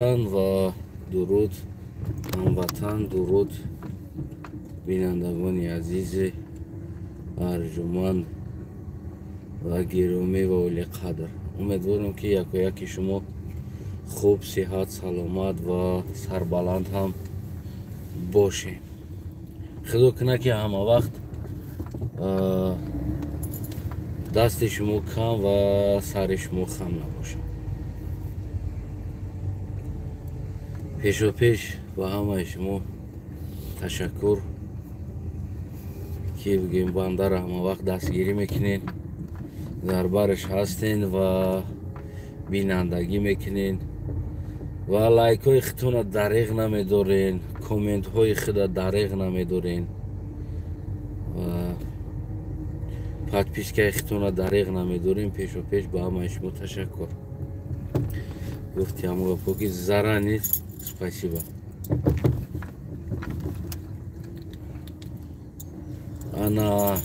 و درود هموطن، درود بینندگان عزیز ارجمند و گرامی و اولی قدر. امیدوارم که یک و یکی شما خوب، صحت، سلامت و سربلند هم باشه. خدا کنه که همه وقت دست شما کم و سر شما خم نباشه. پیش و پیش و همه شما تشکر که بگیم بنده را همه وقت دستگیری میکنین، در برش هستین و بینندگی میکنین و لایک های خودتون دریغ نمیدارین، کامنت های خود دریغ نمیدارین و подписка خودتون دریغ نمیدارین. پیش و پیش به همه شما تشکر. گفتیم و پاکی ذره نیست. Спасибо. Ana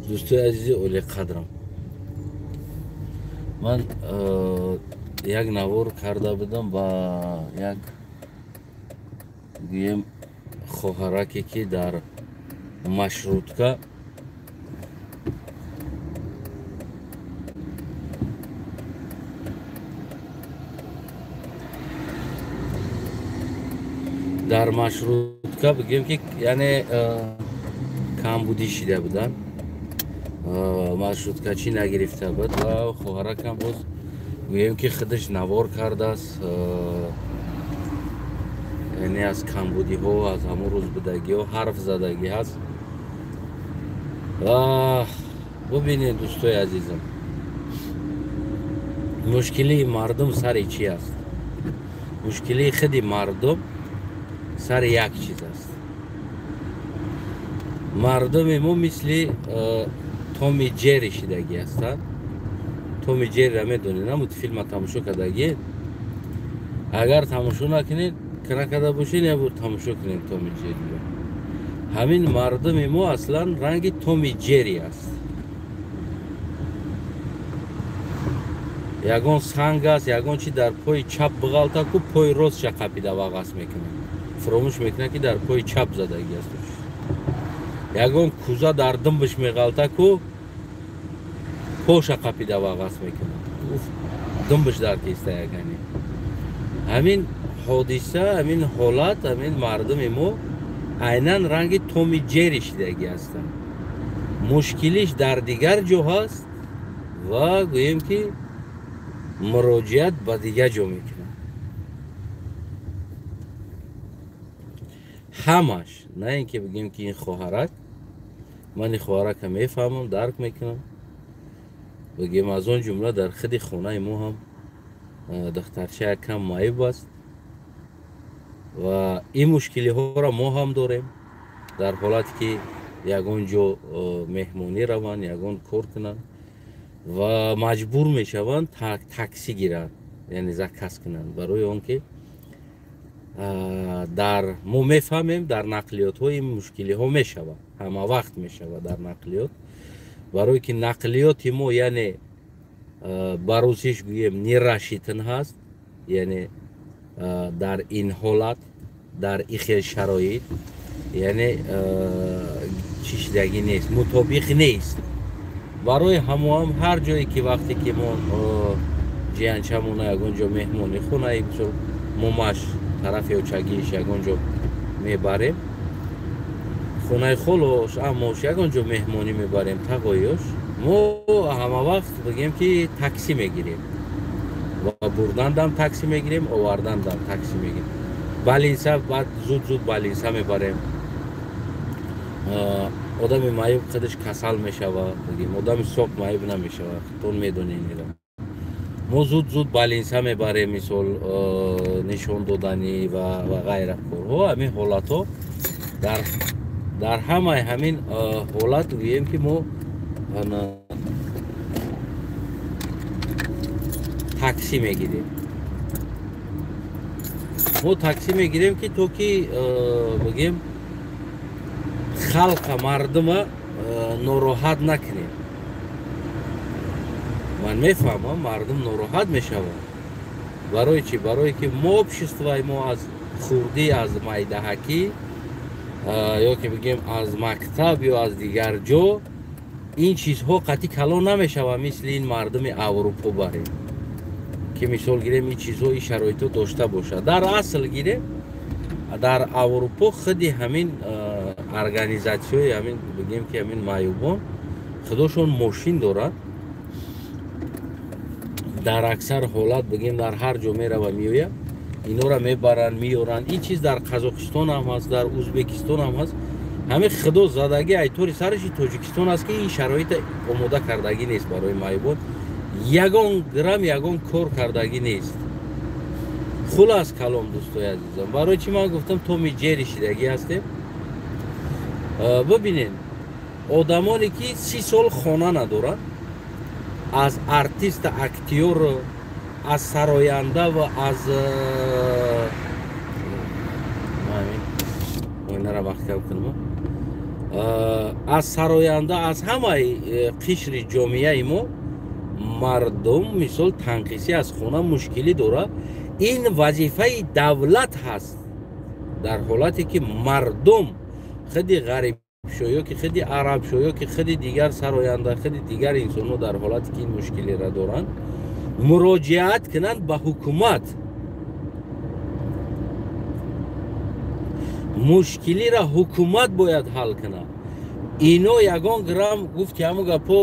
دوستای عزیز اولی قدرم، من یک نوار کرده بودم با یک گویم خواهرکی که در مشروطه بگیم که یعنی کمبودی شده بودن، مشروطه چی نگرفته بود و خواهرکم باز گویم که خودش نوار کرده است، یعنی از کمبودی ها، از همون روز بدگی ها حرف زدگی هست. و ببینید دوستای عزیزم، مشکلی مردم سر چی است؟ مشکلی خودی مردم سر یک چیز است. مردم ما مثل تومی جری شدگی هستند. تومی جری را میدونید، نمود فیلم تماشا کردگی؟ اگر تماشا نکنید کنکده باشین یا بود تماشا کنید تومی جری را. همین مردم ما اصلا رنگ تومی جری است. یگان سنگ است، یگان چی در پای چپ بغلطه که پای راست شقپیده و غصب میکنه، فراموش میکنه که در پای چپ زدگی است. یگان کوزه در دنبش میغلطه که پاش قپیده و غصب میکنه، دنبش در کیسته یگانی. همین حادثه، همین حالت، همین مردم ما عیناً رنگ تومی جری شدگی هستن. مشکلش در دیگر جا هست و گوییم که مراجعت به دیگر جا میکنه. همش، نه اینکه بگیم که این خواهرک، من این خواهرک هم میفهمم، درک میکنم. بگیم از اون جمله در خود خونه ما هم دخترچه کم معیب است و این مشکلی ها را ما هم داریم. در حالتی که یگان جا مهمانی روان، یگان کار کنن و مجبور میشوند تاکسی گیرن، یعنی زکس کنن، برای اون که در ما میفهمیم در نقلیات های مشکلی ها میشود، همه وقت میشود در نقلیات، برای که نقلیات ما یعنی بروسیش گویم نیرشیتن هست، یعنی در این حالت، در این شرایط، یعنی چیشدگی نیست، مطابق نیست. برای هم هر جایی که وقتی که ما جیانچمونه یگونجا مهمونی خونه مماش طرف یا چگیش یگونجا میبریم خونه خلوش، اماش یگونجا مهمونی میبریم تقایش، ما همه وقت بگیم که تاکسی میگیریم و بردن دم تاکسی میگیریم، آوردن دم تاکسی میگیریم. بالینسا بعد زود بالینسا میبریم. آدم معیب خودش کسل میشود، بگیم آدم سوق معیب نمیشود، تون میدونین میرم. ما زود بالینسا میبریم، مثال نشون دادنی و غیره کارها. همین حالت ها در همین حالت گوییم که ما تاکسی میگیریم. ما تاکسی میگیریم که تو که بگیم خلق مردم ناراحت نکنیم. من میفهمم مردم ناراحت میشوند، барои чӣ? Барое ки мо обществои мо аз хурдӣ аз майдаҳакӣ ё ки бигем аз мактаб ё аз дигар ҷо ин чизҳо қатъи калон намешавад мисли ин мардуми Аврупо барем ки мисол гирем ин чизҳо ин шароито дошта бошад. Дар асл гирем дар Аврупо худи ҳамин организатсияҳои ҳамин бигем ки ҳамин маъюбон худошон мошин доранд. дар аксар ҳолат бигем дар ҳар ҷо мерава меояд, инора мебаранд меёранд. Ин чиз дар Қазоқистон ҳам ҳаст, дар Узбекистон ҳам ҳаст. ҳамин худо задагӣ айтори сараши Тоҷикистон аст ки ин шароита омода кардагӣ нест барои маъюбон. Ягон грамм ягон кор кардагӣ нест. Хулас калом дӯстои азизам, барои чӣ ман гуфтам Том и Ҷерри шидагӣ ҳастем. Бибинед, одамоне ки 30 сол хона надоранд, аз артист, актёр, аз сароянда ва аз аз сароянда, аз ҳамаи қишри ҷомеаи мо мардум мисол танқисӣ аз хона мушкилӣ дорад. ин вазифаи давлат ҳаст. дар ҳолате ки мардум худи ғарибшо ё ки худи арабшо ё ки худи дигар сароянда худи дигар инсонҳо дар ҳолате ки ин мушкилиро доранд муроҷиат кунанд ба ҳукумат. мушкилиро ҳукумат бояд ҳал кунад. ино ягон грамм гуфти ҳамун гапо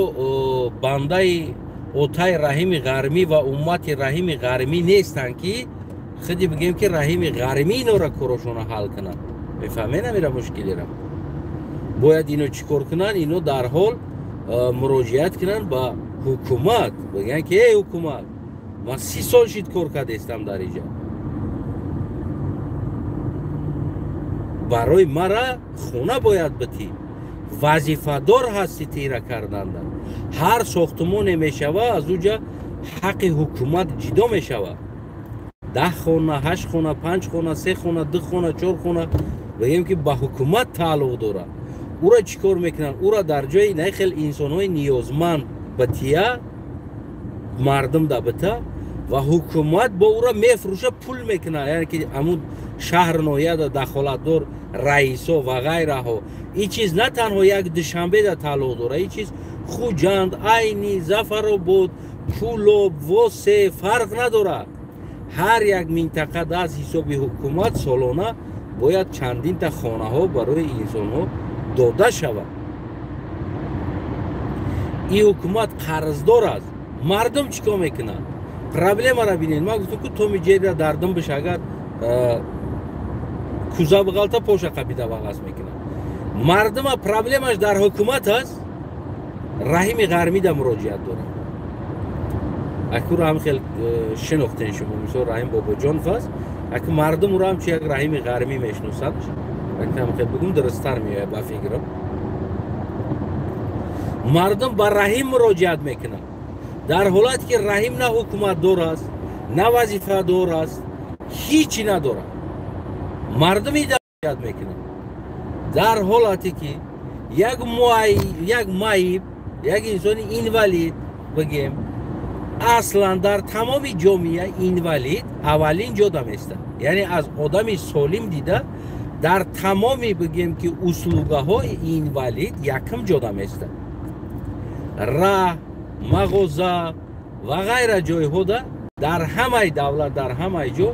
бандаи отаи Раҳими Ғармӣ ва уммати Раҳими Ғармӣ нестанд ки худи бигем ки Раҳими Ғармӣ инора корошона ҳал кунад. мефаҳмед амира мушкилиро? бояд ино чӣ кор кунанд? Ино дарҳол муроҷиат кунанд ба ҳукумат, бигӯянд ки эй ҳукумат, ман 30 сол шид кор кардестам дар иҷо, барои мара хона бояд битӣ, вазифадор ҳасти тира карданда. ҳар сохтмоне мешава аз уҷа ҳаққи ҳукумат ҷидо мешава. 10 хона, 8 хона, 5 хона, 3 хона, 2 хона, 4 хона бигем ки ба ҳукумат тааллуқ дорад. ура чӣ кор мекунанд? ура дар ҷои нахел инсонҳои ниёзманд бития, мардум да бита ва ҳукумат бо ура мефурӯша, пул мекунад. яъне ки амун шаҳр ноҳияда дахолатдор раисо ва ғайраҳо. ин чиз на танҳо як душанбе да тааллуқ дорад. ин чиз Хуҷанд, Айни, Зафаробод, Кӯлоб, Восе фарқ надорад. ҳар як минтақа аз ҳисоби ҳукумат солона бояд чандинта хонаҳо барои инсонҳо дода шавад. ин ҳукумат қарздор аст. мардум чӣ кор мекунад? проблемаро бинед. ман гуфтам ку Томи Ҷерриро дардум биш агар кӯза биғалта поша қабида вағас мекунад. мардума проблемаш дар ҳукумат аст. Раҳими Ғармӣ да муроҷиат дорад. акуро ҳам хел шинохтен шумо мисол Раҳим Бобоҷонов аст. аку мардум уро ҳамчун як Раҳими Ғармӣ мешиносанд. ҳам хел бугум дурусттар меояд ба фикрам. мардум ба Раҳим муроҷиат мекунад. дар ҳолате ки Раҳим на ҳукуматдор аст, на вазифадор аст, ҳичи надорад. мардум муроҷиат мекунад. дар ҳолате ки як маиб, як инсони инвалид бигем аслан дар тамоми ҷомеа инвалид аввалин ҷода места. яъне аз одами солим дида дар тамоми бигем ки услугаҳои инвалид якум ҷода места. раҳ, мағоза ва ғайра ҷойҳода дар ҳамаи давлат, дар ҳамаи ҷо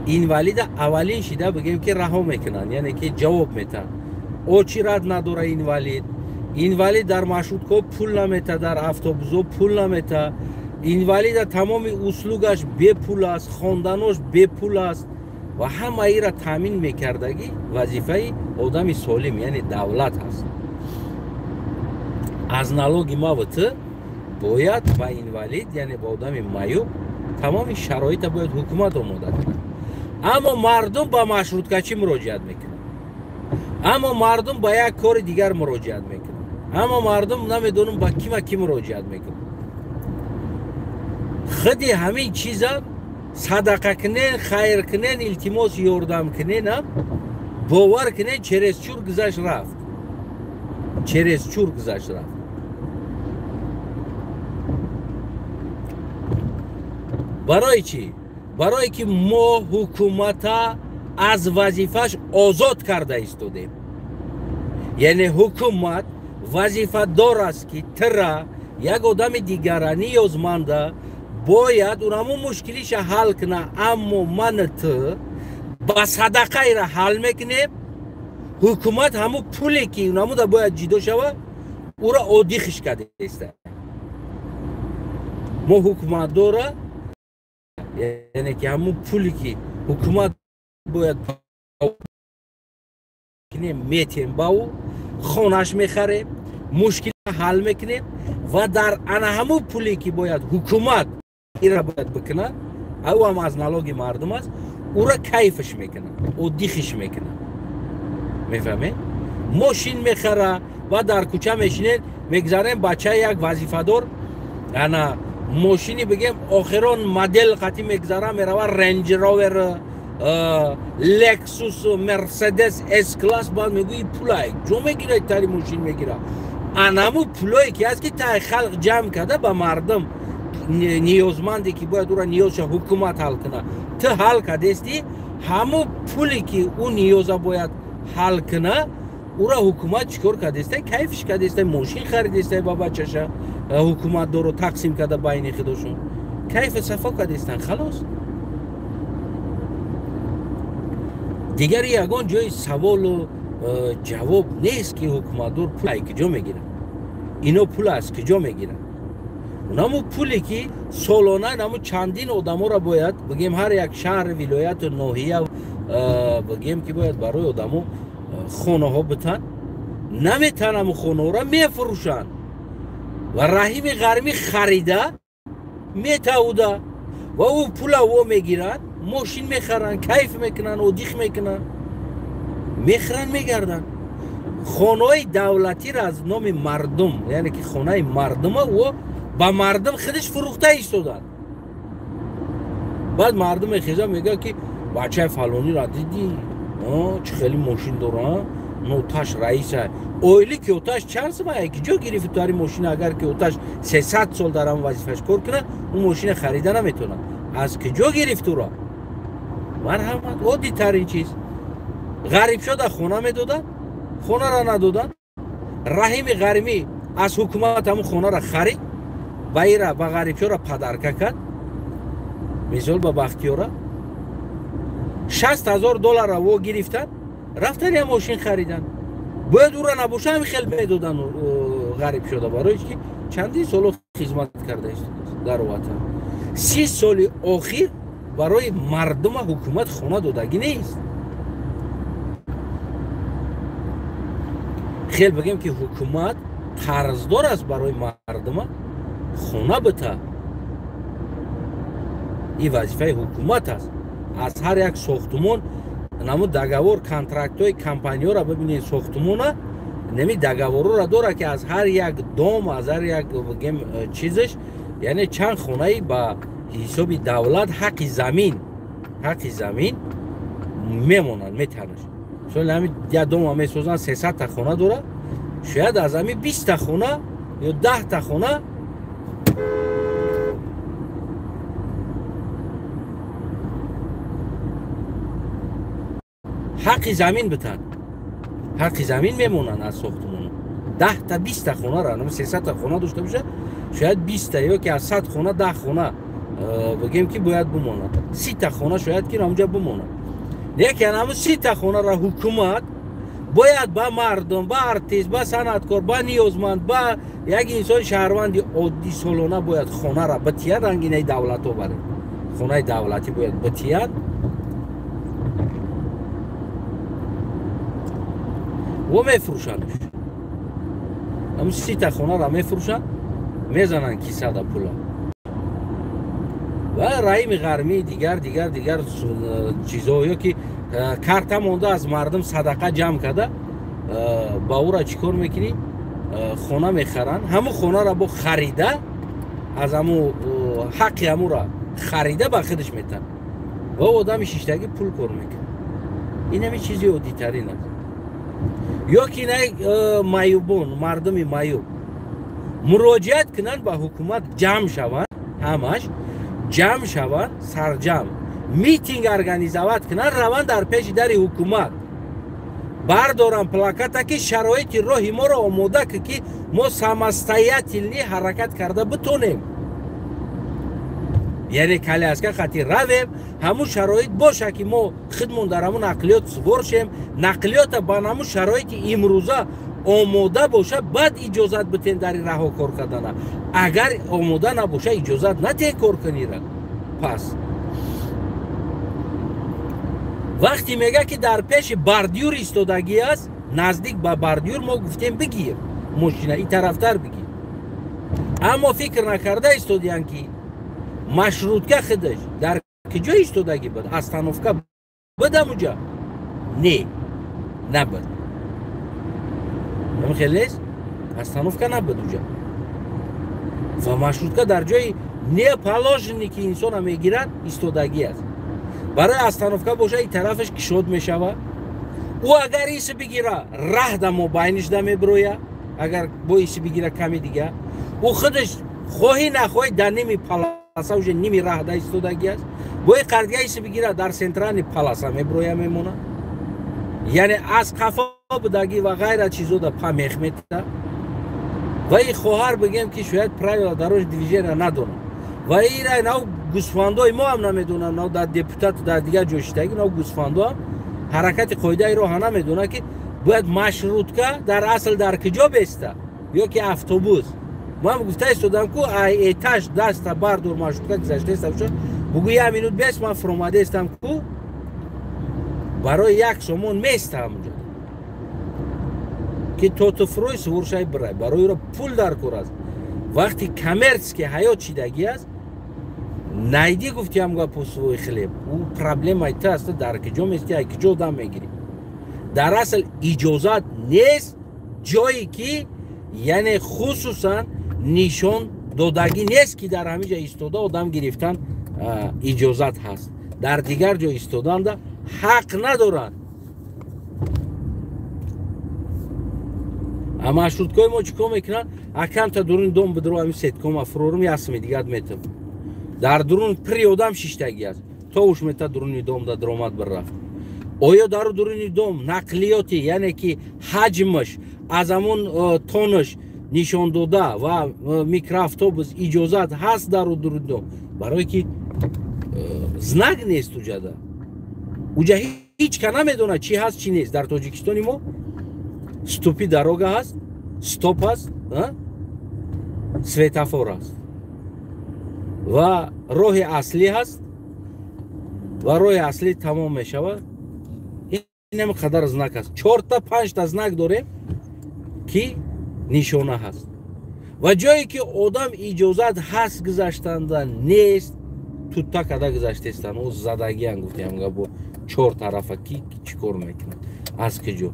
инвалида аввалин шида бигем ки раҳо мекунанд, яъне ки ҷавоб метаҳанд. очи рад надора инвалид. инвалид дар маршруткаҳо пул намета, дар автобусҳо пул намета. инвалида тамоми услугаш бепул аст, хонданош бепул аст ва ҳамаира таъмин мекардагӣ вазифаи одами солим, яъне давлат аст. аз налоги мавт бояд ба инвалид, яъне ба одами маъюб тамоми шароита бояд ҳукумат омода кунад. аммо мардум ба маршруткачӣ муроҷиат мекунад. аммо мардум ба як кори дигар муроҷиат мекунад. аммо мардум намедонам ба кима ки муроҷиат мекунад. худи ҳамин чизам садақа кунен, хайр кунен, илтимос ёрдам куненам, бовар кунен чересчур гузашт рафт. чересчур гузашт рафт. барои чӣ? برای که ما حکومت از وظیفش آزاد کرده ایستادیم. یعنی حکومت وظیفه دار است که ترا یک آدم دیگر نیازمنده باید اونمو مشکلیش حل کنه، اما من تو با صدقه را حل میکنیم. حکومت همو پولی که اونمو دا باید جدا شوه او را عادی خش کرده است. ما حکومت داره، یعنی که همو پولی که حکومت باید میتیم با او خونش میخریم، مشکل حل میکنیم و در انا همو پولی که باید حکومت این را باید بکنه، او هم از نلاگ مردم است، او را کیفش میکنه و دیخش میکنه. میفهمه؟ ماشین میخره و در کوچه میشینه، میگذاریم بچه یک وظیفه دار انا ماشینی بگیم آخران مدل قطعی میگذاره میروه رنج راور لکسوس مرسدس اس کلاس باید میگوی پولای جو میگیره تاری ماشین میگیره. انمو پولایی که از که تا خلق جمع کرده به مردم نیازمندی که باید او را نیازش حکومت حل کنه تو حل کرده استی، همو پولی که اون نیازه باید حل کنه او را حکومت چکار کرده استه؟ کیفش کرده استه، ماشین خریده استه با بچه‌ش، حکومت دارو تقسیم کرده بین خودشون، کیف صفا کرده استن. خلاص دیگر یگان جای سوال و جواب نیست که حکومت دار پول کجا میگیره. اینا پول از کجا میگیره؟ اونمو پولی که سالانه نمو چندین آدم را باید بگیم هر یک شهر ولایت و ناحیه بگیم که باید برای آدمو خونه ها بتن، نمیتن همو خونه ها را میفروشن و رحیم غرمی خریده میتوده و او پول او میگیرن، ماشین میخرن، کیف میکنن و دیخ میکنن، میخرن میگردن. خانه دولتی را از نام مردم، یعنی که خانه مردم و با مردم خودش فروخته ایستادن. بعد مردم خیزا میگه که بچه فلانی را دیدی چه خیلی ماشین داره، نوتاش رئیسه، اویلی که اوتاش چند سمه یکی جا گرفت داری ماشین، اگر که اوتاش 300 سال در هم وظیفش کار کنه اون ماشین خریده نمیتونه. از که جا گرفت را مرحمت عادی ترین چیز. غریب شده خونه میدادن، خونه را ندادن. رحیم غرمی از حکومت همون خونه را خرید و ایره با غریب شده پدرکه کرد. مثال با بختیاره 60,000 دلار را و گرفتن، رفتن یه ماشین خریدن. باید او را نباشه همین خیلی میدادن غریب شده، برای که چندین سال خدمت کرده است در وطن. 30 سال آخر برای مردم حکومت خونه دادگی نیست. خیلی بگیم که حکومت قرضدار است برای مردم خونه بده. این وظیفه حکومت است. از هر یک ساختمان نمو دگوار کنترکت های کمپانی ها را ببینید، ساختمان نمی دگوار را داره که از هر یک دام، از هر یک بگیم چیزش، یعنی چند خونه با حساب دولت حق زمین میمونن میتنش. چون همین یک دام هم میسازن 300 تا خونه داره، شاید از همین 20 تا خونه یا 10 تا خونه حق زمین بتن، حق زمین میمونن از ساختمون. 10 تا 20 تا خونه را، نمی 300 تا خونه داشته باشه، شاید 20 تا یا که از 100 خونه 10 خونه بگیم که باید بمونه، 30 تا خونه شاید که اونجا بمونه. لیکن همون 30 تا خونه را حکومت باید با مردم، با ارتیست، با صنعتکار، با نیازمند، با یک انسان شهروند عادی سالانه باید خونه را بتید. رنگینه دولت ها بره خونه دولتی باید بتید و میفروشنش. همون 30 تا خونه را میفروشن، میزنن کیسه دا پولا. و رحیم غرمی دیگر چیزایی که کارت مونده از مردم صدقه جمع کرده، با او را چیکار میکنی؟ خونه میخرن، همون خونه را با خریده، از همون حق همون را خریده با خودش میتن و آدم شیشتگی پول کار میکنه. این همین چیزی عادی ترین است. یا که نه مایوبون، مردم مایوب مراجعت کنن با حکومت، جمع شوند، همش جمع شوند، سرجمع митинг организовать кунанд, раванд дар пеши дари ҳукумат бардорам плаката ки шароити роҳи моро омода ки мо самостоятельно ҳаракат карда битонем. яъне коляска хати равем, ҳамун шароит боша ки мо хидмон дар ҳамун нақлиёт сувор шем, нақлиёта ба ҳамун шароити имрӯза омода боша, баъд иҷозат битем дари раҳо кор кардана. агар омода набоша иҷозат натем кор кунира. пас вақте мега ки дар пеши бардюр истодагӣ аст, наздик ба бардюр мо гуфтем бигир мошина ин тарафтар бигир, аммо фикр накарда истодиян ки машрутка хидаш дар киҷо истодагӣ буд, остановка будам уҷа не набуд, хелес остановка набуд уҷа ва машрутка дар ҷои не положени ки инсона мегирад истодагӣ аст. барои остановка боша ин тарафаш кишод мешава, ӯ агар иси бигира раҳ да мобайниш да мебироя, агар бо иси бигира ками дига ӯ худаш хоҳӣ нахоҳӣ дар ними паласа уже ними раҳ да истодагӣ аст, бои қардига иси бигира дар централи паласа мебироя мемона, яъне аз қафо будагӣ ва ғайра чизо да па мехмета. ва ин хоҳар бигем ки шояд правила дорожи движения надонад ва ира нав гӯсфандои мо ҳам намедонам, нав дар депутат дар дигар ҷо шидагӣ нав гӯсфандо ҳам ҳаракати қоидаи роҳа намедонад ки бояд машрутка дар асл дар киҷо беста ё ки автобус. ман гуфта истодам ку этаж даста бардор машрутка гузаштаестам шо бугӯ 1 минут бест ман фуромадаестам ку барои як сомон меистам уҷа ки тотуфрӯи сувуршай бирай барои ро пул дар кор аст. вақти коммерске ҳаёт чидагӣ аст найди гуфтиам гапо сувои хлеб ӯ проблемаи ту аст, дар киҷо мести ай киҷо дам мегирӣ. дар асл иҷозат нест ҷое ки яъне хусусан нишон додагӣ нест ки дар ҳамин ҷо истода одам гирифтан иҷозат ҳаст, дар дигар ҷо истоданда ҳақ надоранд. машруткаи мо чӣ кор мекунанд, акамта дуруни дом бидро ҳамин сеткома фурорум ясми дигад метав дар дурун пири одам шиштагӣ аст то уш мета дуруни дом да даромад бирафт. оё дар дуруни дом нақлиёти яъне ки ҳаҷмаш аз ҳамон тонаш нишондода ва микроавтобус иҷозат ҳаст дар дуруни дом, барое ки знак нест уҷада уҷа ҳеҷ ка намедонад чӣ ҳаст чӣ нест. дар тоҷикистони мо ступи дарога ҳаст, стоп ҳаст, светофор ҳаст ва роҳи аслӣ ҳаст ва роҳи аслӣ тамом мешавад. ин ҳам қадар знак аст, 4-5 знак дорем ки нишона ҳаст ва ҷое ки одам иҷозат ҳаст гузаштанда нест тутта када гузаштестан ӯ задагиан гуфтиам гапо 4 тарафа ки чӣ кор мекунад аз киҷо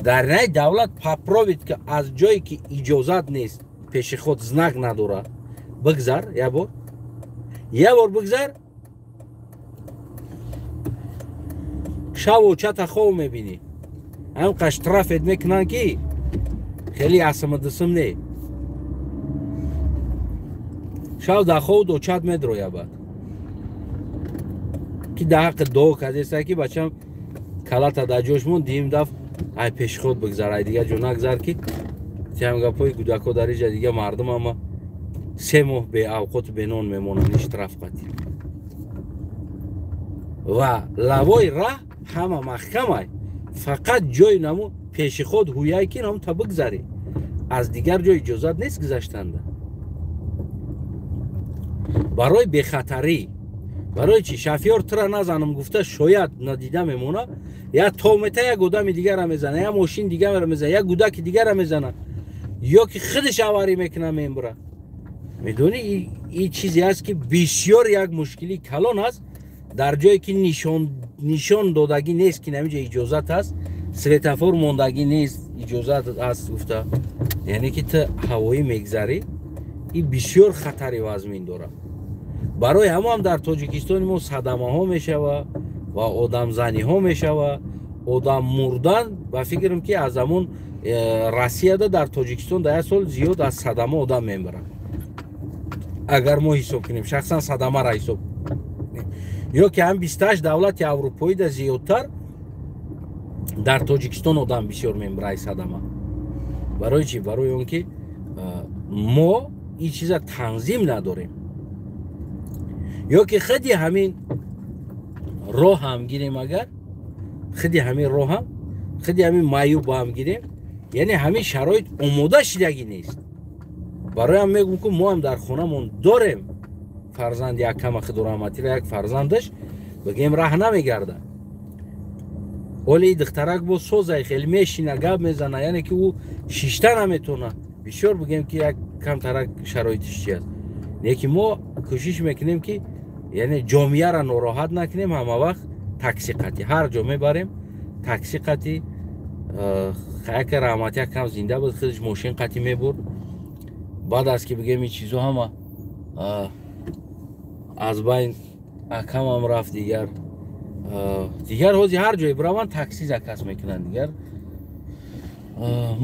дар наи давлат поправит ки аз ҷое ки иҷозат нест пешиход знак надорад бигзар як бор бигзар шаву чата хов мебинӣ ҳамқа штрафет мекунанд ки хеле асмадисм не шав да хов до чат медроя бад ки да ҳаққи до кадеста ки бачам калата да ҷош мон дим даф ай пешиход бигзар ай дига ҷо нагзар ки тиам гапои кӯдако дар иҷа дига мардум ама 3 моҳ беавқот бенон мемонанд штраф қатӣ ва лавои раҳ ҳама маҳкамай фақат ҷои намо пешиход ҳуяй ки намо та бигзарӣ аз дигар ҷо иҷозат нест гузаштанда. барои бехатарӣ барои чи шофёр тира назанам гуфта шояд надида мемона я томета як одами дигара мезана я мошин дигара мезана я гудаки дигара мезана ё ки худаш аварӣ мекуна мебура. медонӣ ин чизе аст ки бисёр як мушкили калон аст дар ҷое ки нишон додагӣ нест ки намиҷа иҷозат аст, светофор мондагӣ нест иҷозат аст гуфта яъне ки ту ҳавоӣ мегзарӣ ин бисёр хатари вазмин дорад. барои ҳамаам дар тоҷикистони мо садамаҳо мешава ва одамзаниҳо мешава, одам мурдан ба фикрам ки аз ҳамон Россияда дар Тоҷикистон дар як сол зиёд аз садама одам мемирад. агар мо ҳисоб кунем шахсан садамаро ҳисоб ё ки ҳам 28 давлати аврупоида зиёдтар дар Тоҷикистон одам бисёр мемраи садама. Барои чӣ? Барои он ки мо ин чиза танзим надорем. ё ки худи ҳамин роҳам гирем, агар худи ҳамин роҳам, худи ҳамин маъюбам гирем, яъне ҳамин шароит омода шудагӣ нест. барои ҳам мегӯм ки мо ҳам дар хонамон дорем фарзанди якама худораматиро, як фарзандаш бигем раҳ намегарда. оли духтарак бо созай хеле мешина, гап мезана, яъне ки ӯ шишта наметона. бисёр бигем ки як камтарак шароитиш чи аст. лекин мо кӯшиш мекунем ки яъне ҷомеаро нороҳат накунем. ҳама вақт такси қатӣ, ҳар ҷо мебарем такси қатӣ. яке раҳмати якам зинда буд, худаш мошин қатӣ мебурд. баъд аз ки бигем ин чизо ҳама аз байн акамам рафт, дигар ҳозир ҳар ҷое бираванд такси заказ мекунанд. дигар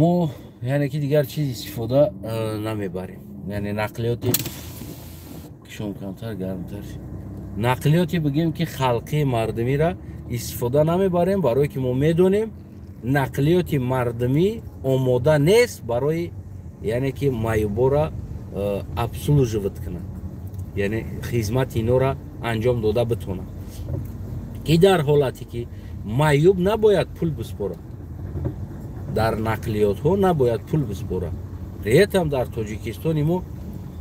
мо яъне ки дигар чиз истифода намебарем. яъне нақлиёти кишом камтар гармтар, нақлиёти бигем ки халқи мардумиро истифода намебарем, барое ки мо медонем нақлиёти мардумӣ омода нест барои яъне ки маъюбора обслуживат кунад, яъне хизмати инора анҷом дода битонад. ки дар ҳолате ки маъюб набояд пул биспорад, дар нақлиётҳо набояд пул биспорад. риетам дар Тоҷикистони мо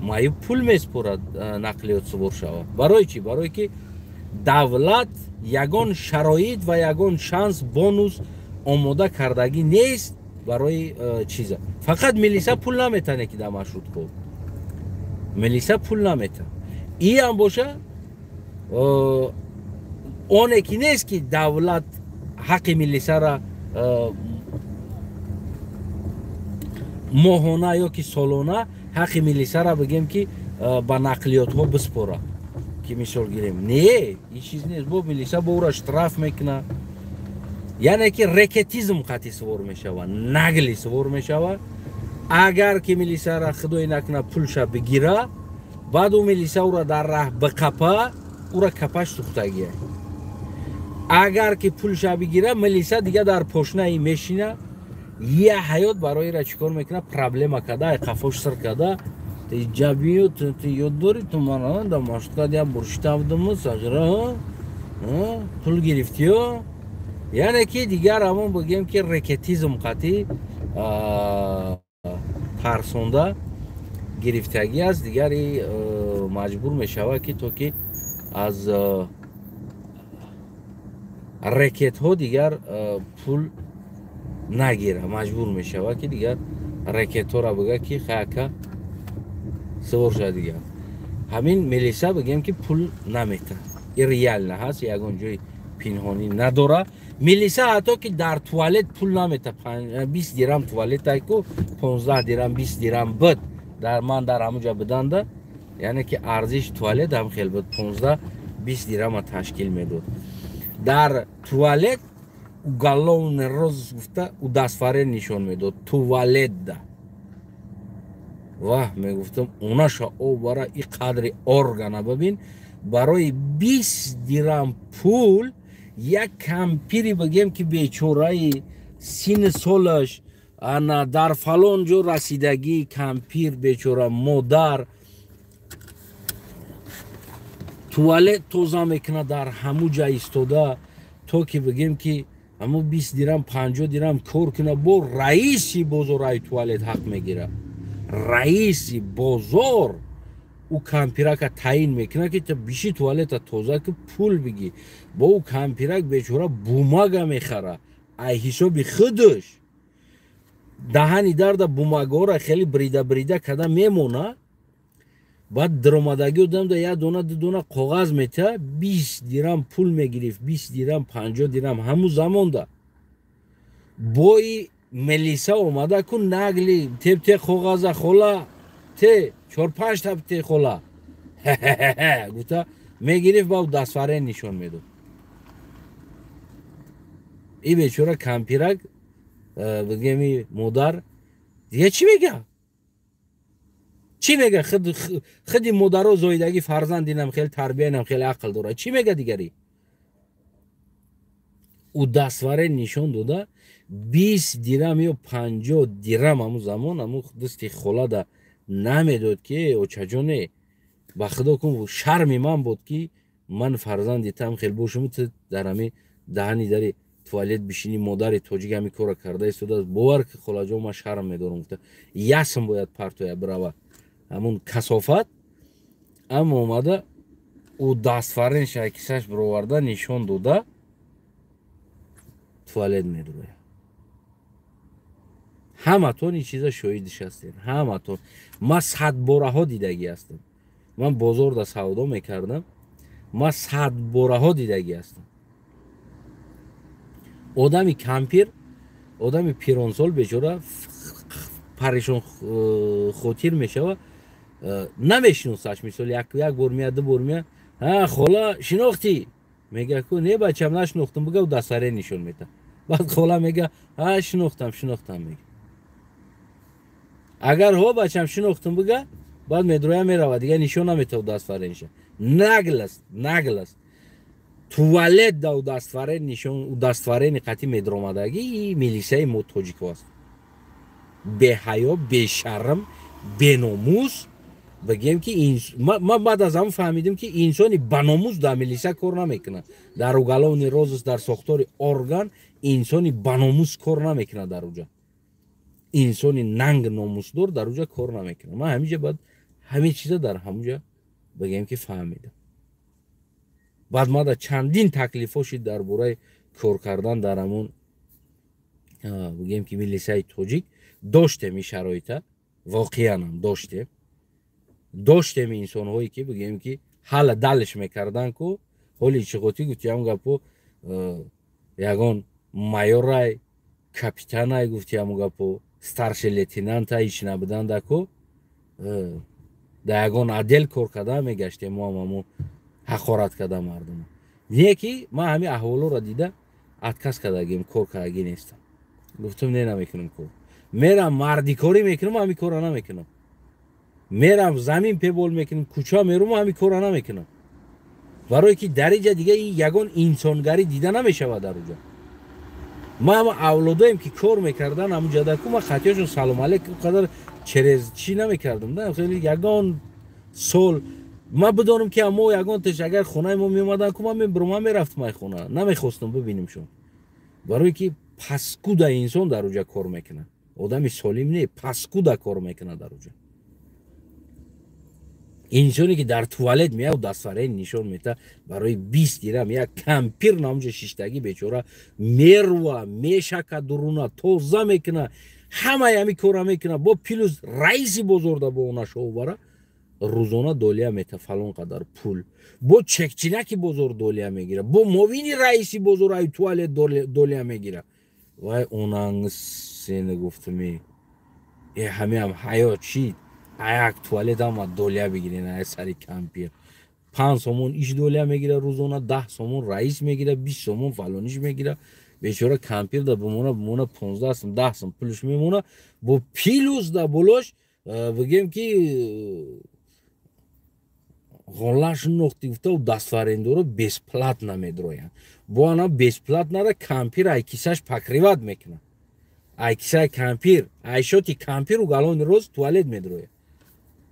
маъюб пул меспорад нақлиёт сувор шавад. барои чӣ? барое ки давлат ягон шароит ва ягон шанс бонус омода кардагӣ нест барои чиза. фақат милиса пул наметане ки дар маршруткор милиса пул намета. ин ҳам боша оне ки нест ки давлат ҳаққи милисара моҳона ё ки солона ҳаққи милисара бигем ки ба нақлиётҳо биспора, ки мисол гирем. не, ин чиз нест. бо милиса бо ӯра штраф мекуна. яъне ки рекетизм қатӣ сувор мешавад, нагли сувор мешавад. агар ки милисара худои накуна пулша бигира, баъд ӯ милиса ӯра дар раҳ биқапа, ӯра капаш сӯхтагия. агар ки пулша бигира, милиса дига дар пошнаи мешина, я ҳаёт барои ира чикор мекуна, проблема када, қафош сир када, ҷабиё ту ёд дорӣ ту мана да маштука дия буршита будаму сажра пул гирифтиё. яъне ки дигар ҳамон бигем ки рекетизм қатӣ тарсонда гирифтагӣ аст. дигари маҷбур мешавад ки то ки аз рекетҳо дигар пул нагира, маҷбур мешавад ки дигар рекетҳоро бига ки хаяка сувор шуда. дигар ҳамин милиса бигем ки пул намета. ин реально ҳаст, ягон ҷои пинҳонӣ надора. милиса ҳатто ки дар туалет пул намета. 20 дирам туалетайку 15 дирам 20 дирам буд. ман дар ҳамуҷа буданда, яъне ки арзиши туалет ҳам хел буд, 15-20 дирама ташкил медод. дар туалет уголовный розыск гуфта удостоверение нишон медод. туалет да ваҳ мегуфтам онаша обара и қадри органа бибин, барои 20 дирам пул як кампири бигем ки бечораи синни солаш ана дар фалон ҷо расидагӣ, кампир бечора модар туалет тоза мекуна дар ҳаму ҷа истода, то ки бигем ки ҳамо 20 дирам 50 дирам кор куна, бо раиси бозор ай туалет ҳақ мегира. раиси бозор ӯ кампирака таъин мекуна ки та биши туалета тоза ки пул бигӣ. бо ӯ кампирак бечора бумага мехара ай ҳисоби худаш. даҳани дарда бумагаҳоро хеле брида брида када мемона. баъд диромадагӣ одамда як дона ду дона коғаз мета, 20 дирам пул мегирифт, 20 дирам 50 дирам ҳамун замонда. бои милиса омада ку нагли те коғаза хола те 4-5 та те хола гуфта мегирифт, ба удостоверение нишон медод. ин бечора кампирак бигеми модар дига чӣ мега? چی میگه؟ خود مادر و زایدگی فرزند اینم خیلی تربیه اینم خیلی عقل داره. چی میگه دیگری؟ او دستوره نشون داده 20 درم یا 50 درم همون زمان همون دستی خلاده نمیداد که او چجونه با خدا کن شرمی من بود که من فرزند دیتم خیلی باشم در همین دهنی داری توالت بشینی مادر توجیگ همی کار کرده است باور که خلا جا من شرم میدارم گفته یاسم باید پرتویا بروا همون کثافت اما اومده او دستفرین شکیسش برآورده نشون داده توالت میدوه همتون این چیزا شاهدش هستین همتون ما 100 باره ها دیدگی هستم من بازار دا سودا میکردم ما 100 باره ها دیدگی هستم آدمی کمپیر آدمی پیرانسال بچوره پریشان خاطر میشه و نمیشناسش مثلا یک بار میاد دو بار میاد ها خالا شناختی میگه کو نه بچم نشناختم بگو دستاره نشون میده بعد خالا میگه ها شناختم میگه اگر ها بچم شناختم بگه بعد میدرویا میره دیگه نشون نمیده دستفرینش نگلست توالت دا دستفرین نشون دستفرین قطعی میدرومدگی میلیسای مو توجیک است به حیا به شرم به ناموس بگیم که ما بعد از هم فهمیدیم که انسانی با ناموس در میلیسا کار نمیکنه در اوگلان روزس در ساختار ارگان انسانی با ناموس کار نمیکنه در اونجا انسانی ننگ ناموس دار در اونجا کار نمیکنه ما همیشه بعد همه چیزا در همونجا بگیم که فهمیدم بعد ما در چندین تکلیفاشی در برای کار کردن در همون بگیم که میلیسای توجیک داشتیم این شرایط واقعا هم داشتیم انسان هایی که بگیم که حال دلش میکردن که حالی چقوتی گفتی هم گپو یگان مایورای کپیتانای گفتی هم گپو ستارش لیتینانت ایش نبودن دکو در یگان عدل کار کده میگشتیم ما همو حقارت کده مردم نیه که ما همین احوالو را دیده اتکس کدگیم کار کدگی نیستم گفتم نه نمیکنم کار میرم مردی کاری میکنم همین کار نمیکنم میرم زمین پیبول میکنم کوچه میرم همین کار نمیکنم برای که درجه دیگه یگان انسانگری دیده نمیشه در اونجا ما هم اولادایم که کار میکردن همونجا در ما خطیاشون سلام علیکم قدر چرز چی نمیکردم نه خیلی یگان سال ما بدونم که ما یگان تش اگر خونه ما میومدن که من برام میرفتم خونه نمیخواستم ببینیمشون برای که پسکودا انسان در اونجا کار میکنه آدمی سالم نه پسکودا کار میکنه در اونجا انسانی که در توالت میاد دستوره نشون میده برای 20 درم یک کمپیر نامجا شیشتگی بیچاره میروه میشکه درونه توزه میکنه همه همی کار میکنه با پیلوز رئیسی بزرده با اونا شو بره روزانه دولیا میته فلان قدر پول با چکچینکی بزرگ دولیا میگیره با موینی رئیسی بزرگ ای توالت دولیا میگیره وای اونان سینه گفتمی همه هم حیات چی یک توالت هم دولیا بگیره نه سری کمپیر 5 سومون ایش دولیا میگیره روزانه 10 سومون رئیس میگیره 20 سومون فلانیش میگیره بیچاره کمپیر دا بمونه 15 سوم 10 سوم پولش میمونه با پیلوز دا بولوش بگیم که غلاش نقطه و دستفرنده رو بسپلات نمیدروین با انا بسپلات نره کمپیر ایکیسش پکریوات میکنه ایکیسای کمپیر ایشاتی کمپیر و گلان روز توالت میدروین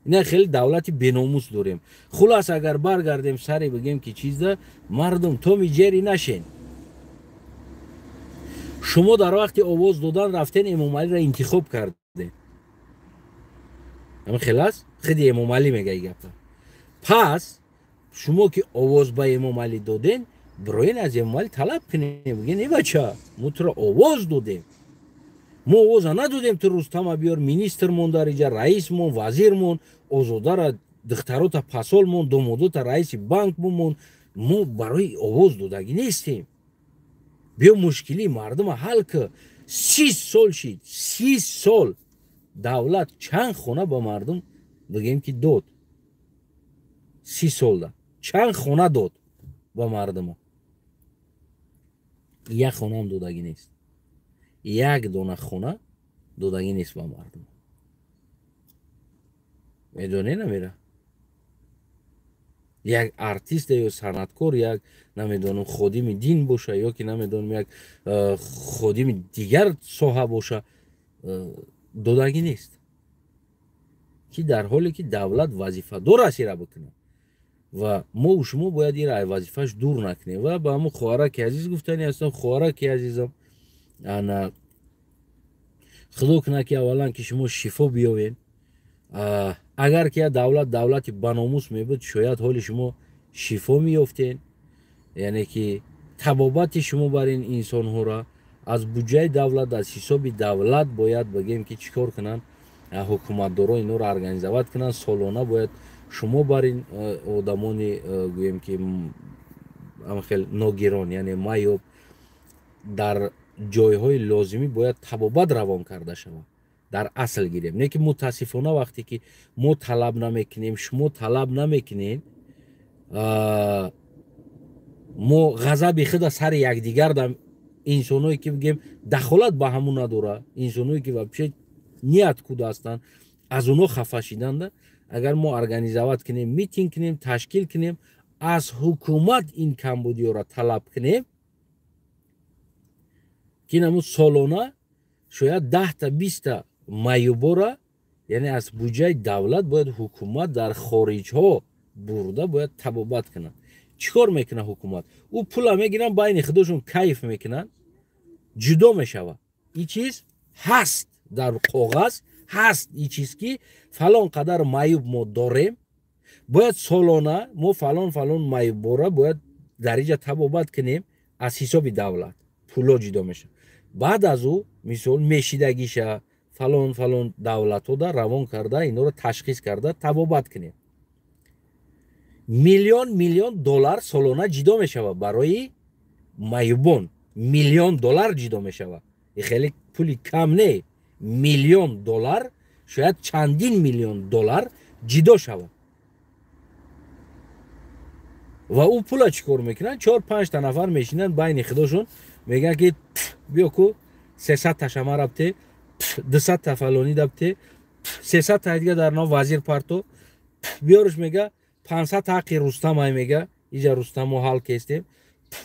نه خیلی دولتی بناموس داریم خلاص اگر برگردیم سری بگیم که چیز ده مردم تو می جری نشین شما در وقتی آواز دادن رفتین امام علی را انتخاب کرده همه خلاص خیلی امام علی میگه گفت پس شما که آواز به امام علی دادین براین از امام علی طلب کنیم بگین ای بچه ما تو را آواز دادیم ما آواز ندادیم تو رستم بیار مینیستر مون در اینجا رئیس مون وزیر مون آزاده را دخترات پسال مون دامادات رئیس بانک مون ما برای آواز دادگی نیستیم بیا مشکلی مردم حل که 30 سال شید 30 سال دولت چند خونه با مردم بگیم که داد 30 سال ده چند خونه داد با مردم یک خونه هم دادگی نیست یک دونه خونه دادگی نیست با مردم медоне намера. Як артист ё санаткор, як намедонам ходими дин боша, ё ки намедонам як ходими дигар соҳа боша, додагӣ нест. Ки дар ҳоле ки давлат вазифадор аст ира бикунад ва мо шумо бояд ира аз вазифааш дур накунем. Ва ба ҳамун хоҳараки азиз гуфтанӣ ҳастам. Хоҳараки азизам, ана худо кунад ки аввалан ки шумо шифо биёвед. агар ки давлати баномус мебуд, шояд ҳоли шумо шифо меёфтед. яъне ки табобати шумо бар ин инсонҳоро аз буҷаи давлат, аз ҳисоби давлат бояд бигем ки чӣ кор кунанд, ҳукуматдоро инҳоро организоват кунанд. солона бояд шумо бар ин одамони гӯем ки амахел ногирон, яъне майёб, дар ҷойҳои лозимӣ бояд табобат равон карда шавад. дар асл гирем, не ки мутаассифона вақте ки мо талаб намекунем, шумо талаб намекунед, мо ғазаби худа сари якдигар дам инсоное ки бигем дахолат ба ҳамун надора, инсоное ки вообще ниаткуда ҳастанд, аз онҳо хафа шиданда, агар мо организоват кунем, митинг кунем, ташкил кунем, аз ҳукумат ин камбудиёро талаб кунем ки намуд солона шояд 10-20 майюбора, яъне аз буҷаи давлат бояд ҳукумат дар хориҷҳо бурда бояд табобат кунад. чӣ кор мекунад ҳукумат? ӯ пула мегиранд, байни худошон кайф мекунанд, ҷудо мешавад. ин чиз ҳаст дар коғаз, ҳаст ин чиз ки фалон қадар майюб мо дорем, бояд солона мо фалон майюбора бояд дариҷа табобат кунем аз ҳисоби давлат. пуло ҷудо мешавад. баъд аз ӯ мисол мешидагиша фалон давлатҳода равон карда, инҳоро ташхис карда табобат кунем. миллион доллар солона ҷидо мешавад барои майюбон. миллион доллар ҷидо мешавад. ин хеле пули кам не. миллион доллар, шояд чандин миллион доллар ҷидо шавад. ва ӯ пула чӣ кор мекунанд? 4-5 та нафар мешинанд байни худошон, мегӯянд ки биё ку 300 та шама рабте, 200 та фалонӣ дабте, 300 та дига дар нав вазир парто, биёрш мега 500 та ҳаққи рустамай, мега иҷа рустамо ҳал кестем,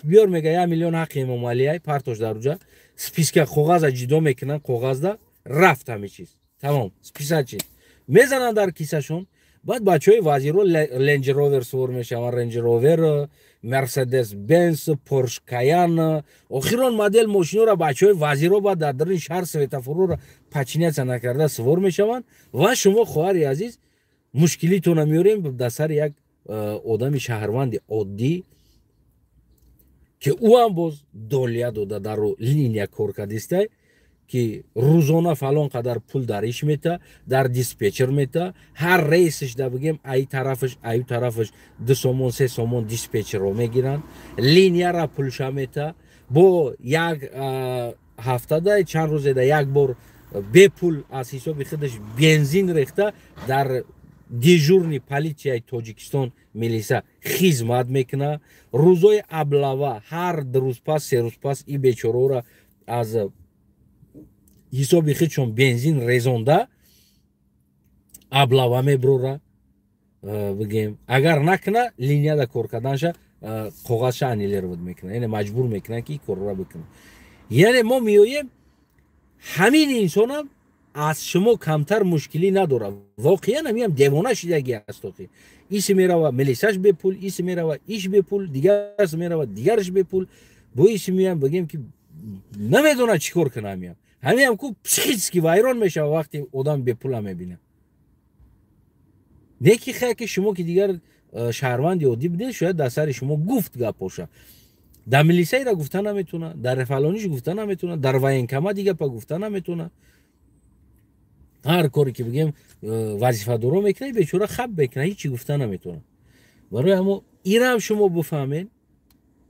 биёр мега 1 миллион ҳаққи эмомалияй партош дар уҷа, списка коғаза ҷидо мекунанд, коғазда рафт ҳами чиз тамом, списа чиз мезананд дар кисашон. баъд бачаҳои вазирҳо ленҷ ровер сувор мешаванд, ленҷ ровер, мерседес бенс, порш каян, охирон модел мошинҳоро бачаҳои вазирҳо баъд дар даруни шаҳр светофорҳоро пачинятсия накарда сувор мешаванд. ва шумо хоҳари азиз мушкилитонро меорем дар сари як одами шаҳрванди оддӣ ки ӯ ҳам боз долия дода дар линия кор кардистай, ки рӯзона фалон қадар пул дар иш мета, дар диспетчер мета, ҳар рейсиш да бигем ай тарафаш аю тарафаш 2 сомон 3 сомон диспетчерро мегиранд, линияра пулша мета, бо як ҳафтада чанд рӯзеда як бор бепул аз ҳисоби худаш бензин рехта дар дежурни политсияи Тоҷикистон милиса хизмат мекуна. рӯзои аблава ҳар 2 рӯз пас 3 рӯз пас ин бечораҳоро аз ҳисоби худшон бензин резонда аблава меброра. бигем агар накуна линияда кор карданша коғазша аннилировать мекуна, яъне маҷбур мекунад ки корро бикуна. яъне мо меоем ҳамин инсонам аз шумо камтар мушкилӣ надорад. воқеан ҳамиам девона шидагӣ аст. охир иси мерава милисаш бепул, иси мерава иш бепул, дигараш мерава дигараш бепул. бо иси меям бигем ки намедонад чӣ кор куна. ҳамиам ку психически вайрон мешава вақте одам бепула мебина. не ки хай ки шумо ки дигар шаҳрванди оддӣ бидед, шояд дар сари шумо гуфт гап боша. дар милисаира гуфта наметуна, дар фалониш гуфта наметуна, дар военкома дигапа гуфта наметуна. ҳар коре ки бигем вазифадоро мекунад, бечора хаб мекунад, ҳичи гуфта наметуна. барои ҳамо инам шумо бифаҳмед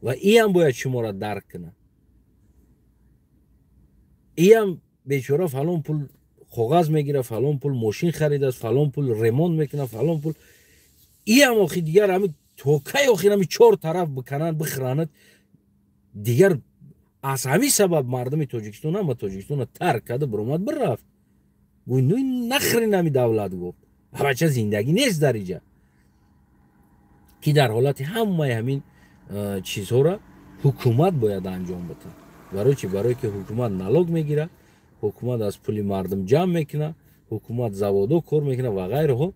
ва иам бояд шуморо дарк кунад. иам бечора фалон пул коғаз мегира, фалон пул мошин харидааст, фалон пул ремонт мекунад, фалон пул иам охир дигар ҳами то кай охир ҳами 4 тараф бикананд бихиранад. дигар аз ҳамин сабаб мардуми Тоҷикистон ҳама Тоҷикистонро тарк карда биромад бирафт. гӯй нахрин ҳами давлат гуфт. بچه زندگی نیست در اینجا که در حالت همه همین چیزها را حکومت باید انجام بده. برای چی؟ برای که حکومت نالوگ میگیره، حکومت از پول مردم جمع میکنه، حکومت زوادو کار میکنه و غیره ها.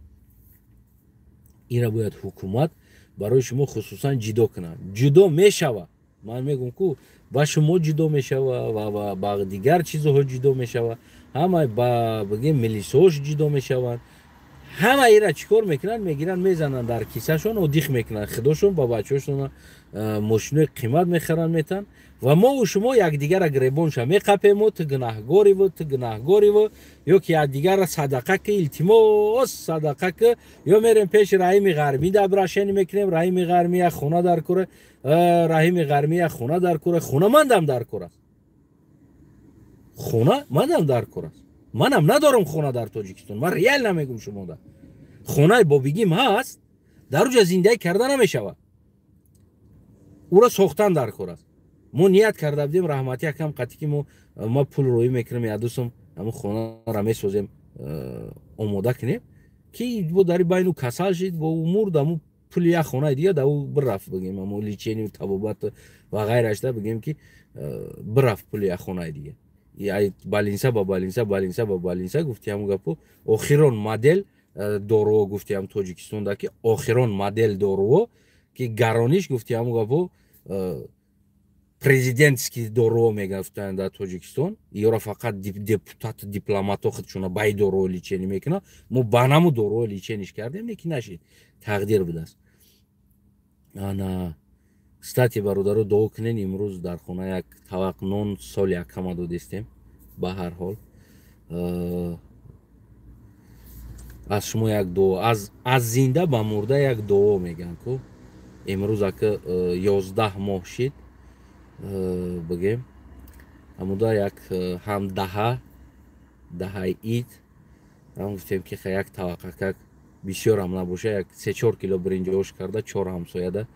اینا باید حکومت برای شما خصوصا جدا کنه. جدا میشوه، من میگم که با شما جدا میشوه و با دیگر چیزها جدا میشوه، همه با بگیم ملیساش جدا میشوند. همه اینا چیکار میکنن؟ میگیرن میزنن در کیسهشون و دیخ میکنن خودشون با بچه‌هاشون ماشین قیمت میخرن میتن و ما و شما یک دیگر را گریبان شو میقپیم و تو گناهگاری و یا که یک دیگر را صدقه که التماس صدقه که یا میریم پیش رحیم غرمی دبرشنی میکنیم، رحیم غرمی خونه در کوره، رحیم غرمی خونه در کوره، خونه مندم در کوره، خونه مندم در کوره. منم ندارم خونه در تاجیکستان، من ریال نمیگم شما ده خونه با بگیم هست در اونجا زندگی کرده نمیشود، او را ساختن در کار است. ما نیت کرده بودیم رحمتی یکم قطعی که ما پول روی میکنیم یا دوستم همون خونه را میسازیم آماده کنیم که با در بین کسل شد با امور دمو پول یک خونه دیگه دو برفت بگیم همون لیچینی و طبابت و غیرش ده بگیم که برفت پول یک خونه دیگه. یا بالینسا با بالینسا گفتی همون گپو آخرون مدل دارو گفتی هم تاجیکستان ده که آخرون مدل دارو که گرانیش گفتی همون گپو پرزیدنتسکی دارو میگفتن در تاجیکستان. یا فقط دیپلمات دیپلمات خودشون بای دارو لیچینی میکنه، ما بانمو دارو لیچینیش کردیم نیکی نشید تقدیر بوده است. انا استاتی برادرو دعا کنین امروز در خونه یک طبق نان سال یک کم دادیم. به هر حال از شما یک دعا از زنده به مرده یک دعا میگن که امروز که 11 ماه شد بگیم امودا یک هم ده اید هم گفتیم که یک طبق بسیار هم نباشه، یک 3-4 کیلو برنج آش کرده 4 همسایه ده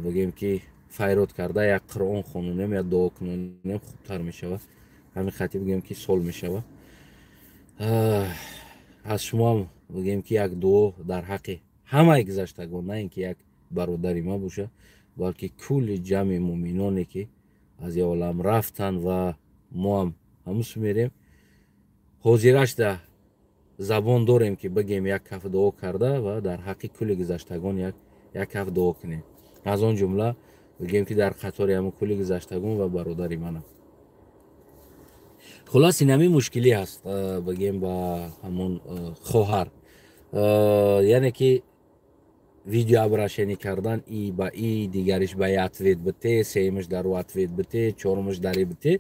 بگیم که فیرات کرده یک قرآن خونونیم یا دعا کنونیم خوبتر میشود. همین خطی بگیم که سال میشود. از شما هم بگیم که یک دعا در حق همه گذشتگان، نه اینکه یک برادری ما باشه بلکه کل جمع مومنانی که از این عالم رفتن و ما هم هموس میریم حاضرش ده زبان داریم که بگیم یک کف دعا کرده و در حق کل گذشتگان یک کف دعا کنیم. از آن جمله بگیم که در قطار همون کل گذشتگان و برادری منم. خلاص این همین مشکلی هست بگیم با همون خواهر، یعنی که ویدیو ابرشنی کردن ای با ای دیگرش با اتوید بته، سیمش در اتوید بته، چهارمش دری بته.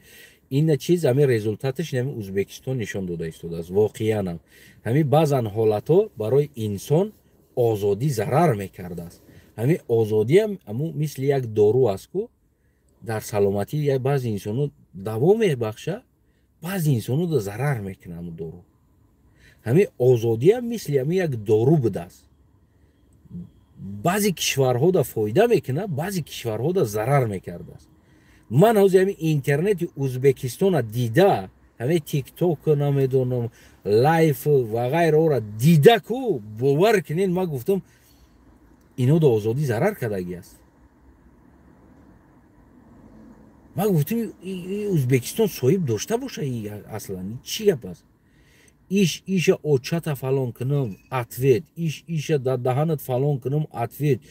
این چیز همین رزولتاتش همین ازبکستان نشان داده است. واقعا هم همین بعضن حالتها برای انسان آزادی ضرر میکرده است. همین آزادی هم مثل یک دارو است که در سلامتی یک بعض انسانو دوا میبخشه، بعض انسانو در ضرر میکنه همون دارو. همین آزادی هم مثل همین یک دارو بوده است. بعضی کشورها در فایده میکنه، بعضی کشورها در ضرر میکرده است. من از همین اینترنت ازبکستان دیده، همین تیک توک نمیدونم لایف و غیره را دیده که باور کنین ما گفتم اینو در آزادی ضرر کردگی است. ما گفتم ازبکستان صاحب داشته باشه اصلا چی گپ است؟ ایش اوچت فلان کنم اتوید، ایش در دهنت فلان کنم اتوید،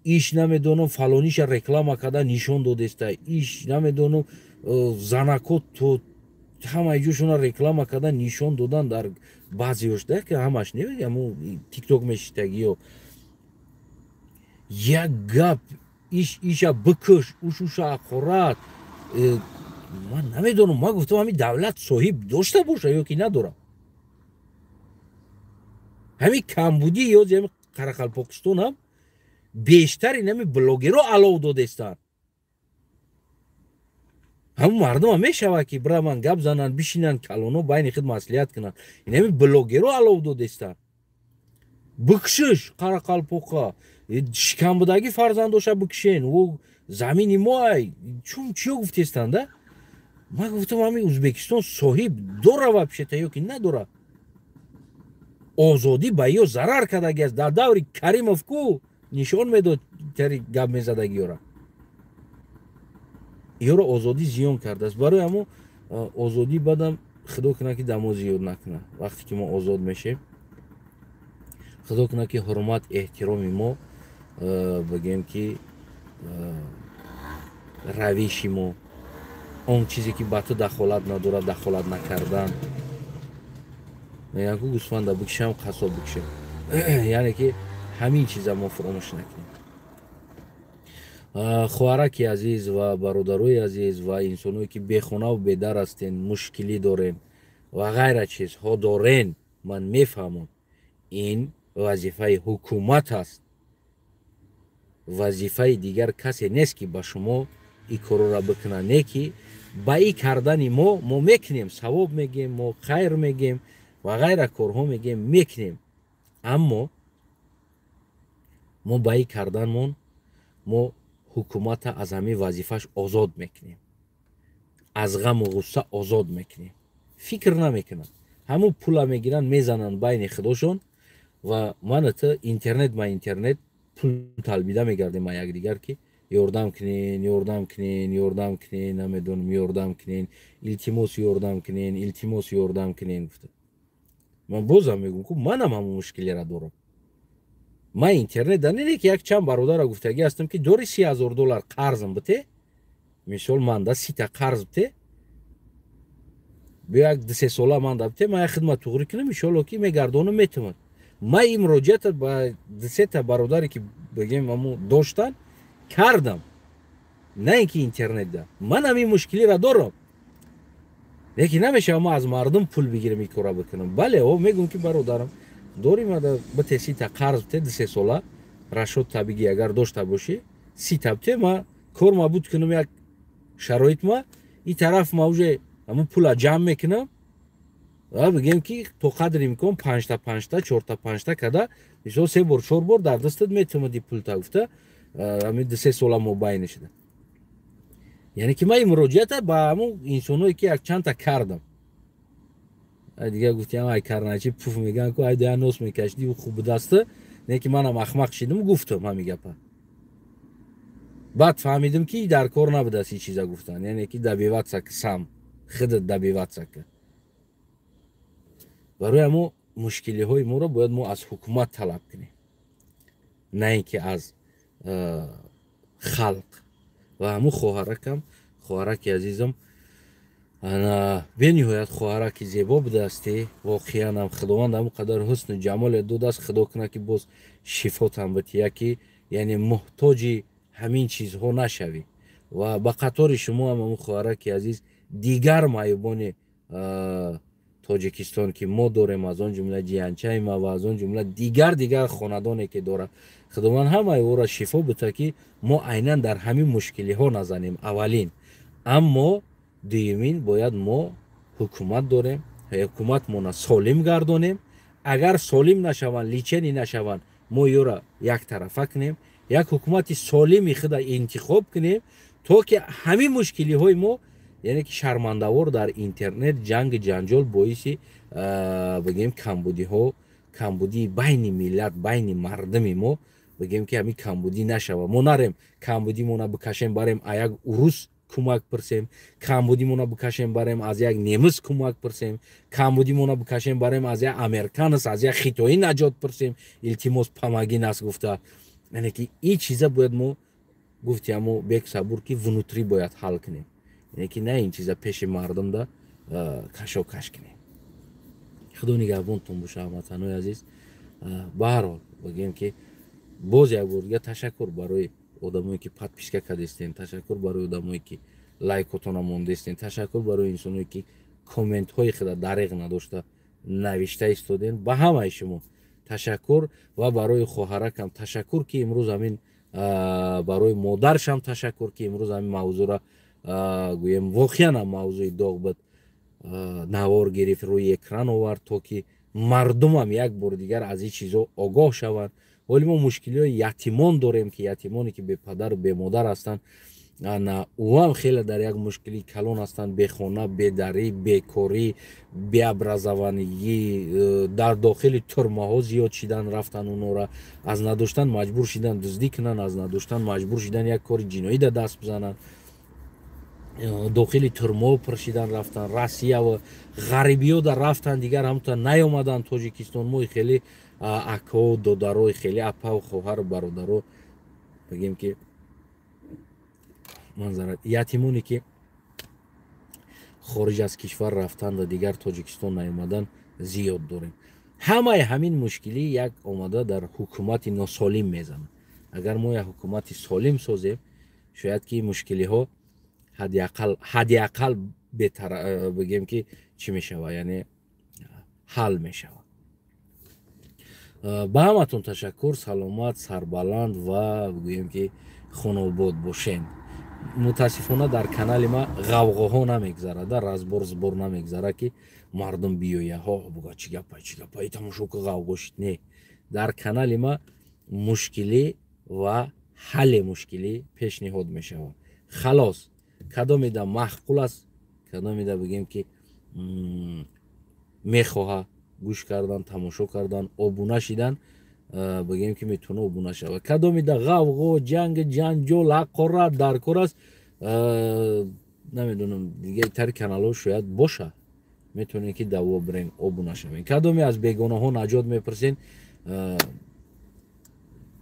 ایش نمیدونم فلانیش رکلام کرده نشان داده است، ایش نمیدونم زنکو تو همه جوشون رکلام کرده نشان دادن در بعضیش ده که همش نمیگم تیک توک میشتگی و یک گپ ایش بکش اوش اخورت. من نمیدونم، ما گفتم همین دولت صاحب داشته باشه یا که نداره. همین کمبودی یا همین قرقلپاکستان هم بیشتر این همین بلاگرها علاو داده استن. همون مردم هم میشوه که برای من گپ زنن بشینن کلانو بین خود مسئولیت کنن. این همین بلاگرها علاو داده استن. بکشش قرقلپاکا شکم بودگی فرزنداشه بکشین و زمینی مای چون چیو گفتی استنده؟ من گفتم همین ازبکستان صاحب داره و بشته یا که نداره. озодӣ ба ё зарар кардагиаст. Дар даври Каримов ку нишон медод тари гап мезадагиёра. ёро озодӣ зиён кардааст. Барои ҳамо озодӣ бадам худо куна ки дар мо зиёд накуна. Вақте ки мо озод мешем, худо куна ки ҳурмат эҳтироми мо бигем ки равиши мо, он чизе ки ба ту дахолат надорад дахолат накардан. мегӯям ки гӯсфанда бикшам қасоб бикшем. яъне ки ҳамин чиза мо фуромӯш накунем. хоҳараки азиз ва бародарои азиз ва инсоное ки бехонаву бедар ҳастен, мушкилӣ дорен ва ғайра чизҳо дорен, ман мефаҳмам ин вазифаи ҳукумат аст. вазифаи дигар касе нест ки ба шумо ин корора бикуна. не ки ба ин кардани мо мекунем, савоб мегем, мо хайр мегем ва ғайра корҳо мегем, мекунем. аммо мо ба ин карданмон мо ҳукумата аз ҳамин вазифааш озод мекунем, аз ғаму ғусса озод мекунем. фикр намекунанд. ҳамун пула мегиранд мезананд байни худошон ва манато интернет ма интернет пул талбида мегардем ма якдигар ки ёрдам кунен, ёрдам кунен, ёрдам кунен, намедонам ёрдам кунен, илтимос ёрдам кунен, илтимос ёрдам кунен гуфта. ман бозам мегӯям ки манам ҳамун мушкилиро дорам. ман интернет дар не ки як чанд бародарро гуфтагӣ ҳастам ки дори $30,000 қарзам бите, мисол манда 30 қарз бите, бо як 2-3 сола манда бите, ман як хидмат туғрӣ кунам, иншоалло ки мегардонам метавонад. ман ин муроҷиата ба 2-3 бародаре ки бигем ҳамун доштан кардам, на ин ки интернетда. ман ҳамин мушкилиро дорам. лекин намешава ман аз мардум пул бигирам ин кора бикунам. бале мегӯям ки бародарам дорим бите 30 қарз бите 2-3 сола рашод табиги агар дошта бошӣ 30 бите, ма кор мабуд кунам як шароит ма ин тараф ма уже ҳамун пула ҷамъ мекунам ва бигем ки то қадри имкон 5-та 5-та 4-та 5-та када мисол 3 бор 4 бор дар дастат метавонади пулта гуфта ҳамин 2-3 сола мобайне шуда. яъне ки ман ин муроҷиата ба ҳамун инсоное ки як чандта кардам. дигар гуфтам ай карначи пуф мегӯям ки ай дая нос мекашидӣ хуб даста, не ки манам ахмақ шидам гуфтам ҳамин гапа. баъд фаҳмидам ки дар кор набудааст ин чиза гуфтан, яъне ки добиваться к сам худат добиваться к. барои ҳамо мушкилиҳои моро бояд мо аз ҳукумат талаб кунем, на ин ки аз халқ. ва ҳамун хоҳаракам, хоҳараки азизам, бениҳоят хоҳараки зебо будаастӣ. воқеан ҳам худованд ҳамон қадар ҳусну ҷамоле додааст. худо куна ки боз шифотам бития ки яъне муҳтоҷи ҳамин чизҳо нашавӣ. ва ба қатори шумо ҳам ҳамун хоҳараки азиз дигар маъюбони тоҷикистон ки мо дорем, аз он ҷумла ҷиянчаима ва аз он ҷумла дигар хонадоне ки дорад, худованд ҳамаеҳоро шифо бита ки мо айнан дар ҳамин мушкилиҳо назанем аввалин. аммо дуюмин бояд мо ҳукумат дорем, ҳукуматмона солим гардонем. агар солим нашаванд, личени нашаванд, мо ёро яктарафа кунем, як ҳукумати солими худа интихоб кунем, то ки ҳамин мушкилиҳои мо, яъне ки шармандавор дар интернет ҷангу ҷанҷол боиси бигем камбудиҳо, камбудии байни миллат, байни мардуми мо бигем ки ҳамин камбудӣ нашава. мо нарем камбудимона бикашем барем аз як урус кӯмак пирсем, камбудимона бикашем барем аз як немис кӯмак пирсем, камбудимона бикашем барем аз як американас, аз як хитоӣ наҷот пирсем, илтимос памагӣ нас гуфта. яъне ки ин чиза бояд мо гуфтем мо бек сабур ки внутрӣ бояд ҳал кунем, яъне ки на ин чиза пеши мардумда кашокаш кунем. худо нигаҳбонтон боша ҳамватанои азиз. ба ҳар ҳол бигем ки боз як бор дига ташаккур барои одамое ки подписка кардестен, ташаккур барои одамое ки лайкотона мондестен, ташаккур барои инсоное ки комментҳои худа дариқ надошта навишта истоден. ба ҳамаи шумо ташаккур ва барои хоҳаракам ташаккур ки имрӯз ҳамин барои модаршам ташаккур ки имрӯз ҳамин мавзӯъро гӯем воқеан ҳам мавзӯи доғ буд навор гирифт, рӯи экран овард, то ки мардумам як бор дигар аз ин чизҳо огоҳ шаванд. ولی ما مشکلی های یتیمان داریم که یتیمانی که به پدر و به مادر هستند او هم خیلی در یک مشکلی کلان هستند، به خانه، به دری، بیکاری، بیابرزوانی، در داخل ترمه ها زیاد شدن، رفتن اونها را از نداشتن مجبور شدن دزدی کنن، از نداشتن مجبور شدن یک کار جنایی در دست بزنن، داخل ترمه پرشیدن رفتن، روسیه و غربی ها در رفتن دیگر همونطور نیامدن تاجیکستان. ما خیلی اکا و دادرای خیلی اپا و خواهر و برادرها بگیم که منظره یتیمونی که خارج از کشور رفتن و دیگر تاجیکستان نیامدن زیاد داریم. همه همین مشکلی یک آمده در حکومت ناسالم میزنه. اگر ما یک حکومت سالم سازیم شاید که مشکلی ها حداقل بگیم که چی میشود، یعنی حل میشود. با همتون تشکر، سلامت، سربلند و بگویم که خانوباد باشین. متاسفانه در کانال ما غوغاها نمیگذره، در رازبار زبار نمیگذره که مردم بیایه ها بگه چی گپای تماشا که غوغا شد. نه، در کانال ما مشکلی و حل مشکلی پیشنهاد میشود. خلاص کدام ده معقول است، کدام ده بگیم که میخواه گوش کردن، تماشا کردن، آبونه شدن، بگیم که میتونه آبونه شود. کدامی در غوغا، جنگ، جنجال، حقاره، درکار است، نمیدونم دیگه تر کانال ها شاید باشه، میتونه که دوا برین آبونه شوین. کدامی از بیگانه ها نجات میپرسین،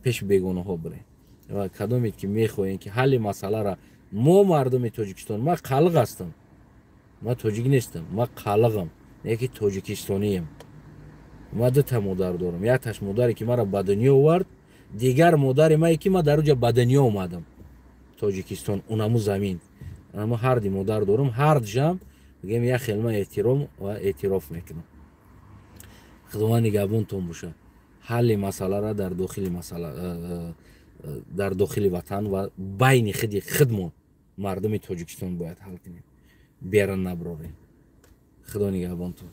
پیش بیگانه ها برین. و کدامی که میخواین که حل مسئله را ما مردم تاجیکستان، ما خلق هستم، ما تاجیک نیستم، ما خلقم، نه که تاجیکستانیم. ما دو تا مادر دارم، یک تاش مادری که مرا به دنیا آورد، دیگر مادر ما که ما در اونجا به دنیا اومدم تاجیکستان، اونمو زمین. اما هر دی مادر دارم، هر جام بگم یک خیلی احترام و اعتراف میکنم. خدا نگهبانتون باشه. حل مسئله را در داخل وطن و بین خودمون مردم تاجیکستان باید حل کنیم، بیرون نبراریم. خدا نگهبانتون.